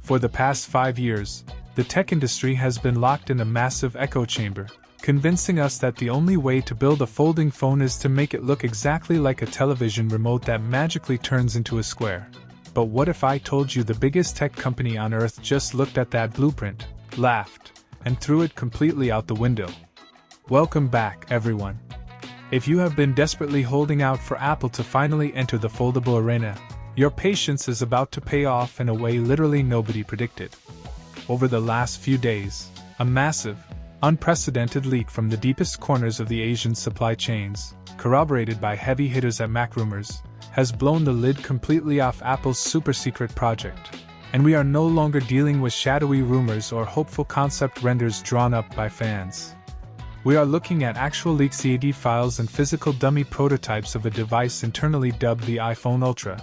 For the past 5 years, the tech industry has been locked in a massive echo chamber, convincing us that the only way to build a folding phone is to make it look exactly like a television remote that magically turns into a square. But what if I told you the biggest tech company on earth just looked at that blueprint, laughed, and threw it completely out the window? Welcome back, everyone. If you have been desperately holding out for Apple to finally enter the foldable arena, your patience is about to pay off in a way literally nobody predicted. Over the last few days, a massive, unprecedented leak from the deepest corners of the Asian supply chains, corroborated by heavy hitters at MacRumors, has blown the lid completely off Apple's super-secret project, and we are no longer dealing with shadowy rumors or hopeful concept renders drawn up by fans. We are looking at actual leaked CAD files and physical dummy prototypes of a device internally dubbed the iPhone Ultra,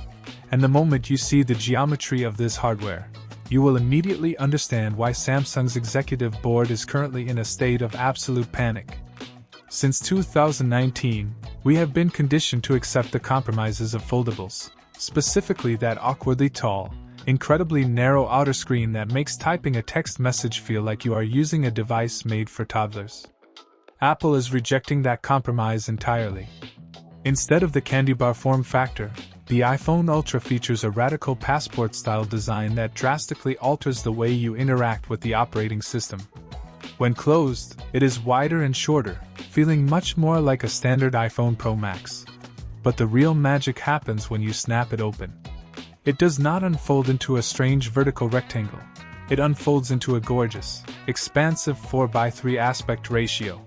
and the moment you see the geometry of this hardware, you will immediately understand why Samsung's executive board is currently in a state of absolute panic. Since 2019, we have been conditioned to accept the compromises of foldables, specifically that awkwardly tall, incredibly narrow outer screen that makes typing a text message feel like you are using a device made for toddlers. Apple is rejecting that compromise entirely. Instead of the candy bar form factor, the iPhone Ultra features a radical passport-style design that drastically alters the way you interact with the operating system. When closed, it is wider and shorter, feeling much more like a standard iPhone Pro Max. But the real magic happens when you snap it open. It does not unfold into a strange vertical rectangle. It unfolds into a gorgeous, expansive 4:3 aspect ratio.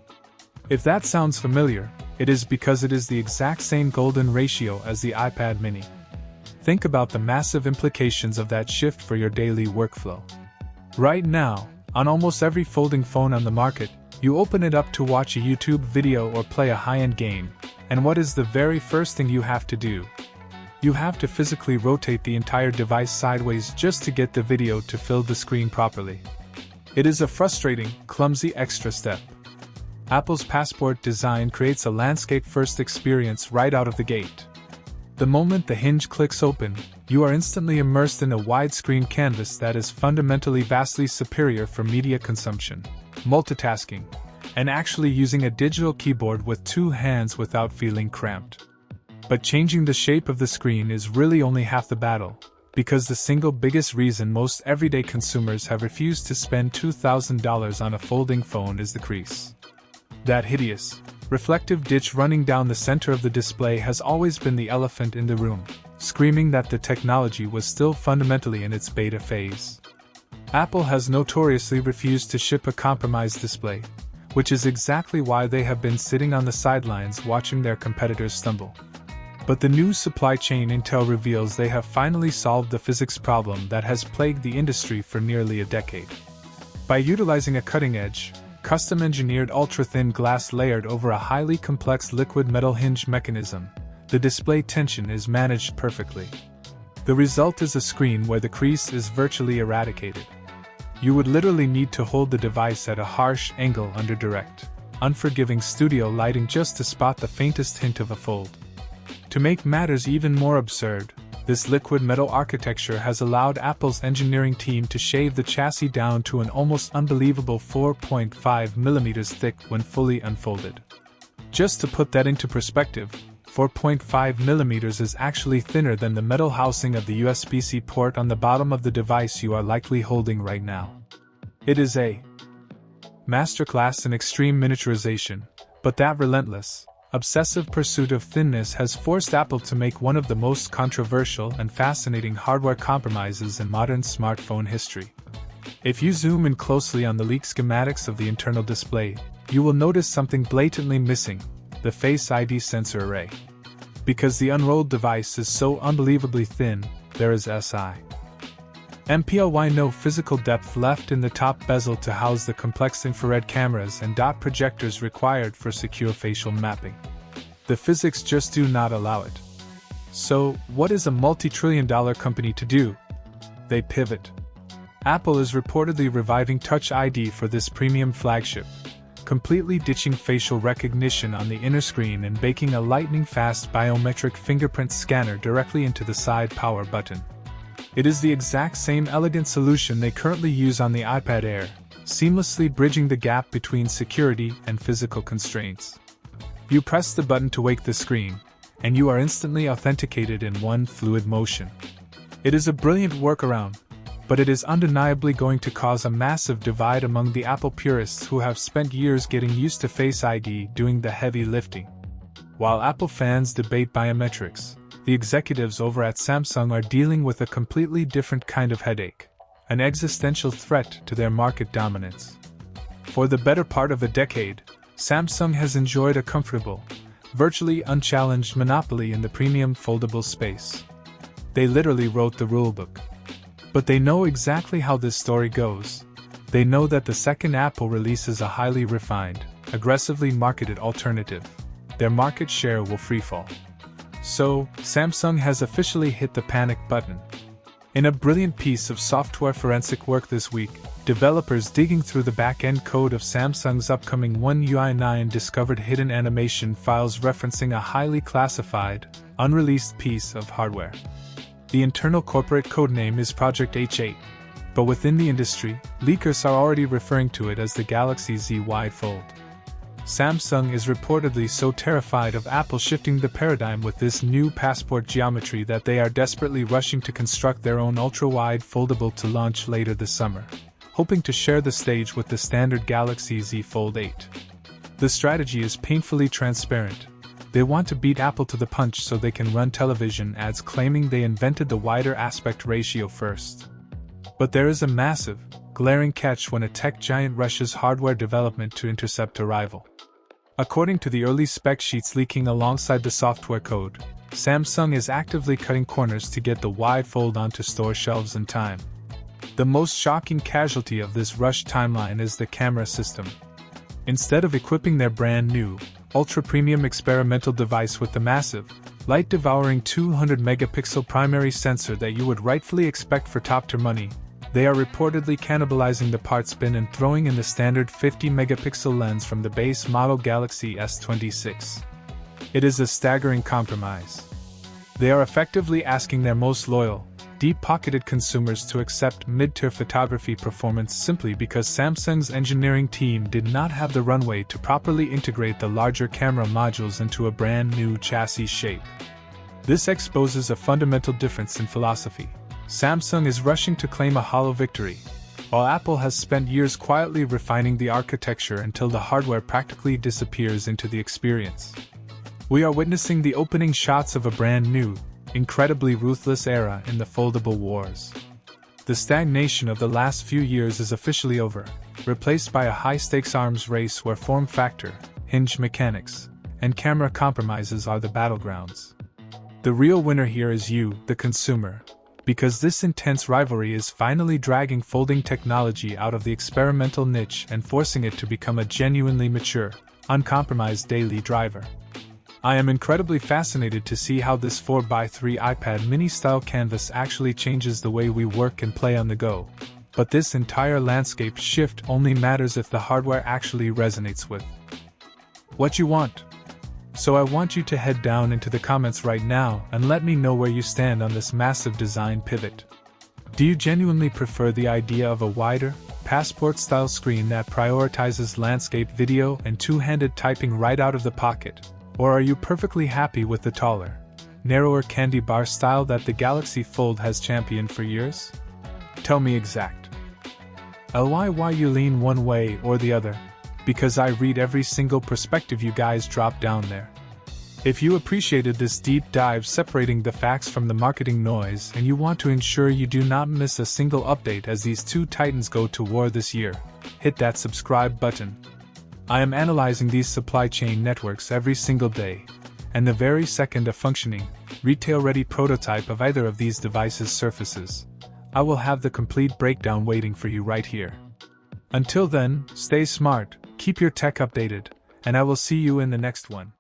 If that sounds familiar, it is because it is the exact same golden ratio as the iPad mini. Think about the massive implications of that shift for your daily workflow. Right now, on almost every folding phone on the market, you open it up to watch a YouTube video or play a high-end game, and what is the very first thing you have to do? You have to physically rotate the entire device sideways just to get the video to fill the screen properly. It is a frustrating, clumsy extra step. Apple's passport design creates a landscape-first experience right out of the gate. The moment the hinge clicks open, you are instantly immersed in a widescreen canvas that is fundamentally vastly superior for media consumption, multitasking, and actually using a digital keyboard with 2 hands without feeling cramped. But changing the shape of the screen is really only half the battle, because the single biggest reason most everyday consumers have refused to spend $2,000 on a folding phone is the crease. That hideous, reflective ditch running down the center of the display has always been the elephant in the room, screaming that the technology was still fundamentally in its beta phase. Apple has notoriously refused to ship a compromised display, which is exactly why they have been sitting on the sidelines watching their competitors stumble. But the new supply chain intel reveals they have finally solved the physics problem that has plagued the industry for nearly a decade. By utilizing a cutting-edge, custom-engineered ultra-thin glass layered over a highly complex liquid metal hinge mechanism, the display tension is managed perfectly. The result is a screen where the crease is virtually eradicated. You would literally need to hold the device at a harsh angle under direct, unforgiving studio lighting just to spot the faintest hint of a fold. To make matters even more absurd, this liquid metal architecture has allowed Apple's engineering team to shave the chassis down to an almost unbelievable 4.5 mm thick when fully unfolded. Just to put that into perspective, 4.5 mm is actually thinner than the metal housing of the USB-C port on the bottom of the device you are likely holding right now. It is a masterclass in extreme miniaturization, but that relentless, obsessive pursuit of thinness has forced Apple to make one of the most controversial and fascinating hardware compromises in modern smartphone history. If you zoom in closely on the leaked schematics of the internal display, you will notice something blatantly missing: the Face ID sensor array. Because the unrolled device is so unbelievably thin, there is no physical depth left in the top bezel to house the complex infrared cameras and dot projectors required for secure facial mapping. The physics just do not allow it. So, what is a multi-trillion-dollar company to do? They pivot. Apple is reportedly reviving Touch ID for this premium flagship, completely ditching facial recognition on the inner screen and baking a lightning-fast biometric fingerprint scanner directly into the side power button. It is the exact same elegant solution they currently use on the iPad Air, seamlessly bridging the gap between security and physical constraints. You press the button to wake the screen, and you are instantly authenticated in one fluid motion. It is a brilliant workaround, but it is undeniably going to cause a massive divide among the Apple purists who have spent years getting used to Face ID doing the heavy lifting. While Apple fans debate biometrics, the executives over at Samsung are dealing with a completely different kind of headache, an existential threat to their market dominance. For the better part of a decade, Samsung has enjoyed a comfortable, virtually unchallenged monopoly in the premium foldable space. They literally wrote the rulebook. But they know exactly how this story goes. They know that the second Apple releases a highly refined, aggressively marketed alternative, their market share will freefall. So, Samsung has officially hit the panic button. In a brilliant piece of software forensic work this week, developers digging through the back-end code of Samsung's upcoming One UI 9 discovered hidden animation files referencing a highly classified, unreleased piece of hardware. The internal corporate codename is Project H8, but within the industry, leakers are already referring to it as the Galaxy Z Widefold. Samsung is reportedly so terrified of Apple shifting the paradigm with this new passport geometry that they are desperately rushing to construct their own ultra-wide foldable to launch later this summer, hoping to share the stage with the standard Galaxy Z Fold 8. The strategy is painfully transparent. They want to beat Apple to the punch so they can run television ads claiming they invented the wider aspect ratio first. But there is a massive, glaring catch when a tech giant rushes hardware development to intercept a rival. According to the early spec sheets leaking alongside the software code, Samsung is actively cutting corners to get the Widefold onto store shelves in time. The most shocking casualty of this rush timeline is the camera system. Instead of equipping their brand new, ultra-premium experimental device with the massive, light-devouring 200-megapixel primary sensor that you would rightfully expect for top-tier money, they are reportedly cannibalizing the parts bin and throwing in the standard 50-megapixel lens from the base model Galaxy S26. It is a staggering compromise. They are effectively asking their most loyal, deep-pocketed consumers to accept mid-tier photography performance simply because Samsung's engineering team did not have the runway to properly integrate the larger camera modules into a brand new chassis shape. This exposes a fundamental difference in philosophy. Samsung is rushing to claim a hollow victory, while Apple has spent years quietly refining the architecture until the hardware practically disappears into the experience. We are witnessing the opening shots of a brand new, incredibly ruthless era in the foldable wars. The stagnation of the last few years is officially over, replaced by a high-stakes arms race where form factor, hinge mechanics, and camera compromises are the battlegrounds. The real winner here is you, the consumer, because this intense rivalry is finally dragging folding technology out of the experimental niche and forcing it to become a genuinely mature, uncompromised daily driver. I am incredibly fascinated to see how this 4x3 iPad mini-style canvas actually changes the way we work and play on the go, but this entire landscape shift only matters if the hardware actually resonates with what you want. So I want you to head down into the comments right now and let me know where you stand on this massive design pivot. Do you genuinely prefer the idea of a wider, passport-style screen that prioritizes landscape video and two-handed typing right out of the pocket? Or are you perfectly happy with the taller, narrower candy bar style that the Galaxy Fold has championed for years? Tell me exact. Why you lean one way or the other, because I read every single perspective you guys drop down there. If you appreciated this deep dive separating the facts from the marketing noise and you want to ensure you do not miss a single update as these two titans go to war this year, hit that subscribe button. I am analyzing these supply chain networks every single day, and the very second a functioning, retail-ready prototype of either of these devices surfaces, I will have the complete breakdown waiting for you right here. Until then, stay smart, keep your tech updated, and I will see you in the next one.